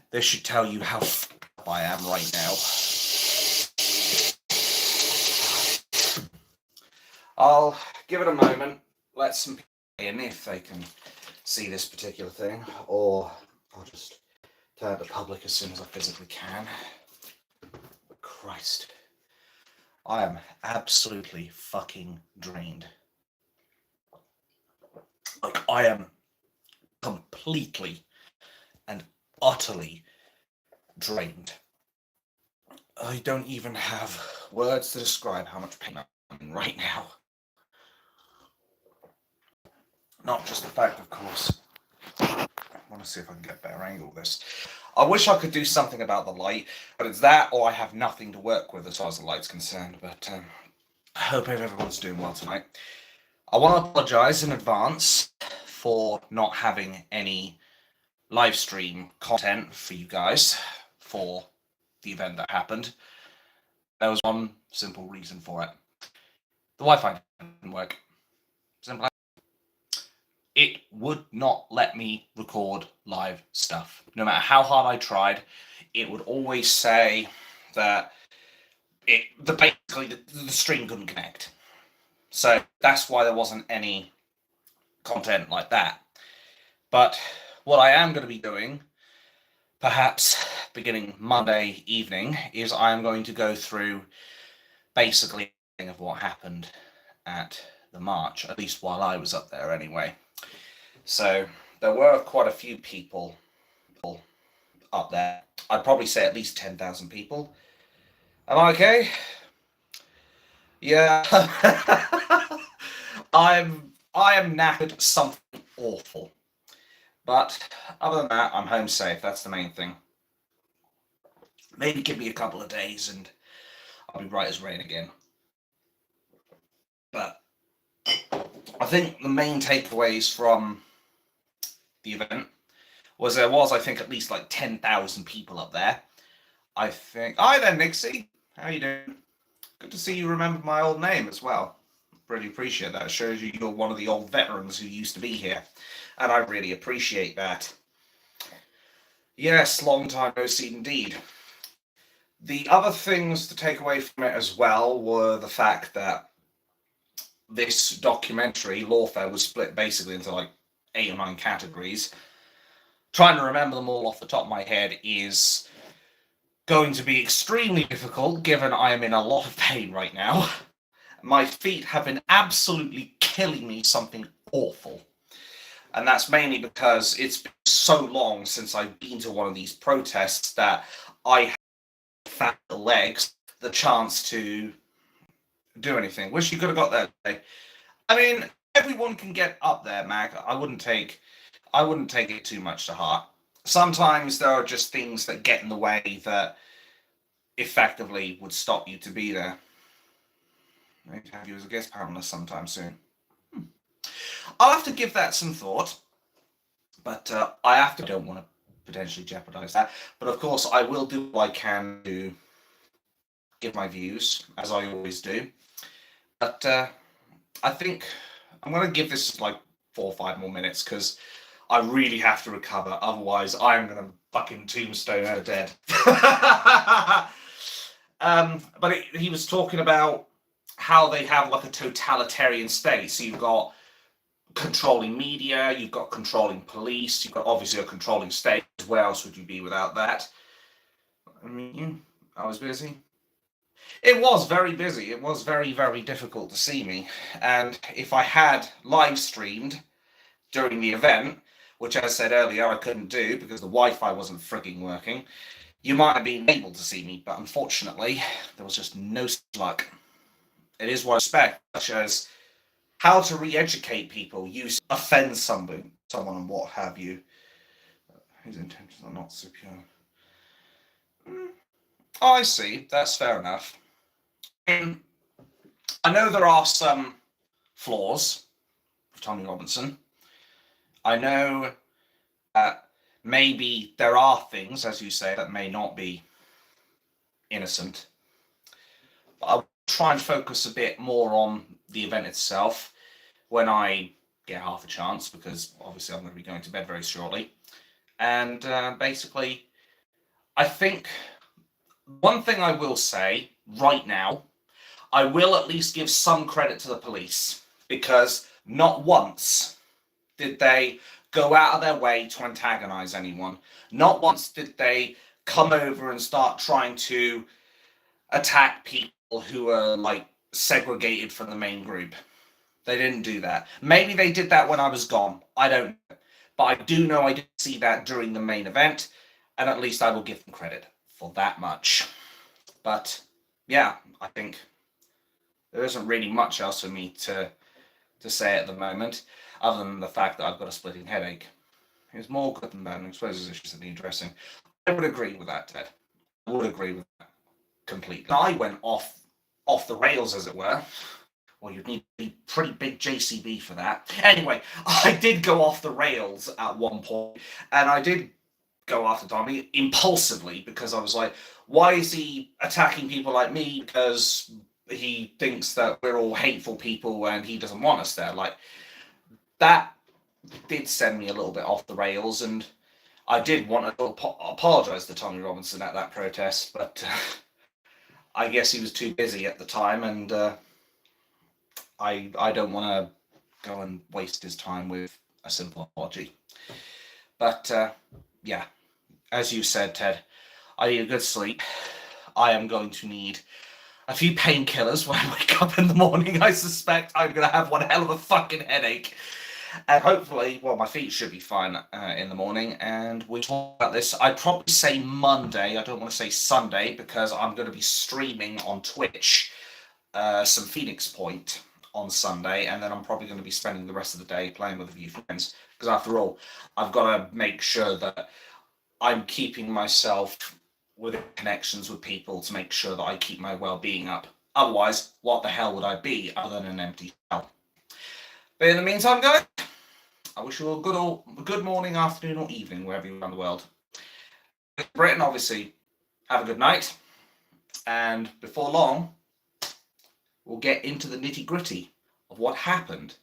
This should tell you how f***ed up I am right now. I'll give it a moment, let some people in if they can see this particular thing, or I'll just turn it to public as soon as I physically can. But Christ, I am absolutely fucking drained. Like, I am completely and utterly drained. I don't even have words to describe how much pain I'm in right now. Not just the fact, of course. I want to see if I can get a better angle of this. I wish I could do something about the light, but it's that or I have nothing to work with as far as the light's concerned. But I hope everyone's doing well tonight. I want to apologise in advance for not having any live stream content for you guys for the event that happened. There was one simple reason for it. The Wi-Fi didn't work. Simple. It would not let me record live stuff. No matter how hard I tried, it would always say that basically the stream couldn't connect. So that's why there wasn't any content like that. But what I am going to be doing, perhaps beginning Monday evening, is I am going to go through basically everything of what happened at the march, at least while I was up there anyway. So there were quite a few people up there. I'd probably say at least 10,000 people. Am I okay? Yeah. I am knackered something awful. But other than that, I'm home safe. That's the main thing. Maybe give me a couple of days and I'll be right as rain again. But I think the main takeaways from the event was there was, I think, at least like 10,000 people up there. I think. Hi there, Nixie. How you doing? Good to see you remember my old name as well. Really appreciate that. It shows you you're one of the old veterans who used to be here. And I really appreciate that. Yes, long time no see indeed. The other things to take away from it as well were the fact that this documentary, Lawfare, was split basically into like 8 or 9 categories. Trying to remember them all off the top of my head is going to be extremely difficult, given I am in a lot of pain right now. My feet have been absolutely killing me something awful. And that's mainly because it's been so long since I've been to one of these protests that I have the legs, the chance to do anything. Wish you could have got there today. I mean, everyone can get up there, Mac. I wouldn't take it too much to heart. Sometimes there are just things that get in the way that effectively would stop you to be there. Maybe have you as a guest panelist sometime soon. I'll have to give that some thought, but I don't want to potentially jeopardize that. But of course, I will do what I can to give my views, as I always do. But I think I'm going to give this like 4 or 5 more minutes because I really have to recover. Otherwise, I'm going to fucking tombstone her dead. But he was talking about how they have like a totalitarian state. So you've got controlling media, you've got controlling police, you've got obviously a controlling state. Where else would you be without that? I mean, I was busy. It was very busy. It was very, very difficult to see me. And if I had live streamed during the event, which as I said earlier, I couldn't do because the Wi-Fi wasn't frigging working, you might have been able to see me, but unfortunately, there was just no luck. It is what I expect, such as how to re-educate people, use offend someone and what have you. His intentions are not so pure. Oh, I see. That's fair enough. I know there are some flaws with Tommy Robinson. I know that maybe there are things, as you say, that may not be innocent. But I'll try and focus a bit more on the event itself when I get half a chance, because obviously I'm going to be going to bed very shortly. And basically I think one thing I will say right now, I will at least give some credit to the police, because not once did they go out of their way to antagonize anyone. Not once did they come over and start trying to attack people who are like segregated from the main group. They didn't do that. Maybe they did that when I was gone. I don't know. But I do know I did see that during the main event, and at least I will give them credit for that much. But yeah, I think there isn't really much else for me to say at the moment, other than the fact that I've got a splitting headache. It's more good than bad. I suppose it's just the dressing. I would agree with that, Ted. I would agree with that completely. I went off the rails, as it were. Well, you'd need a pretty big JCB for that. Anyway, I did go off the rails at one point, and I did go after Tommy impulsively, because I was like, why is he attacking people like me? Because he thinks that we're all hateful people and he doesn't want us there. Like, that did send me a little bit off the rails, and I did want to apologize to Tommy Robinson at that protest, but I guess he was too busy at the time, and I don't want to go and waste his time with a simple apology. But yeah, as you said, Ted, I need a good sleep. I am going to need a few painkillers when I wake up in the morning. I suspect I'm going to have one hell of a fucking headache. And hopefully, well, my feet should be fine in the morning. And we'll talk about this. I'd probably say Monday. I don't want to say Sunday, because I'm going to be streaming on Twitch some Phoenix Point on Sunday. And then I'm probably going to be spending the rest of the day playing with a few friends. Because after all, I've got to make sure that I'm keeping myself with connections with people to make sure that I keep my well-being up. Otherwise, what the hell would I be other than an empty shell? But in the meantime, guys, I wish you all a good morning, afternoon, or evening, wherever you are in the world. Britain, obviously, have a good night. And before long, we'll get into the nitty-gritty of what happened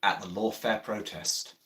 at the lawfare protest.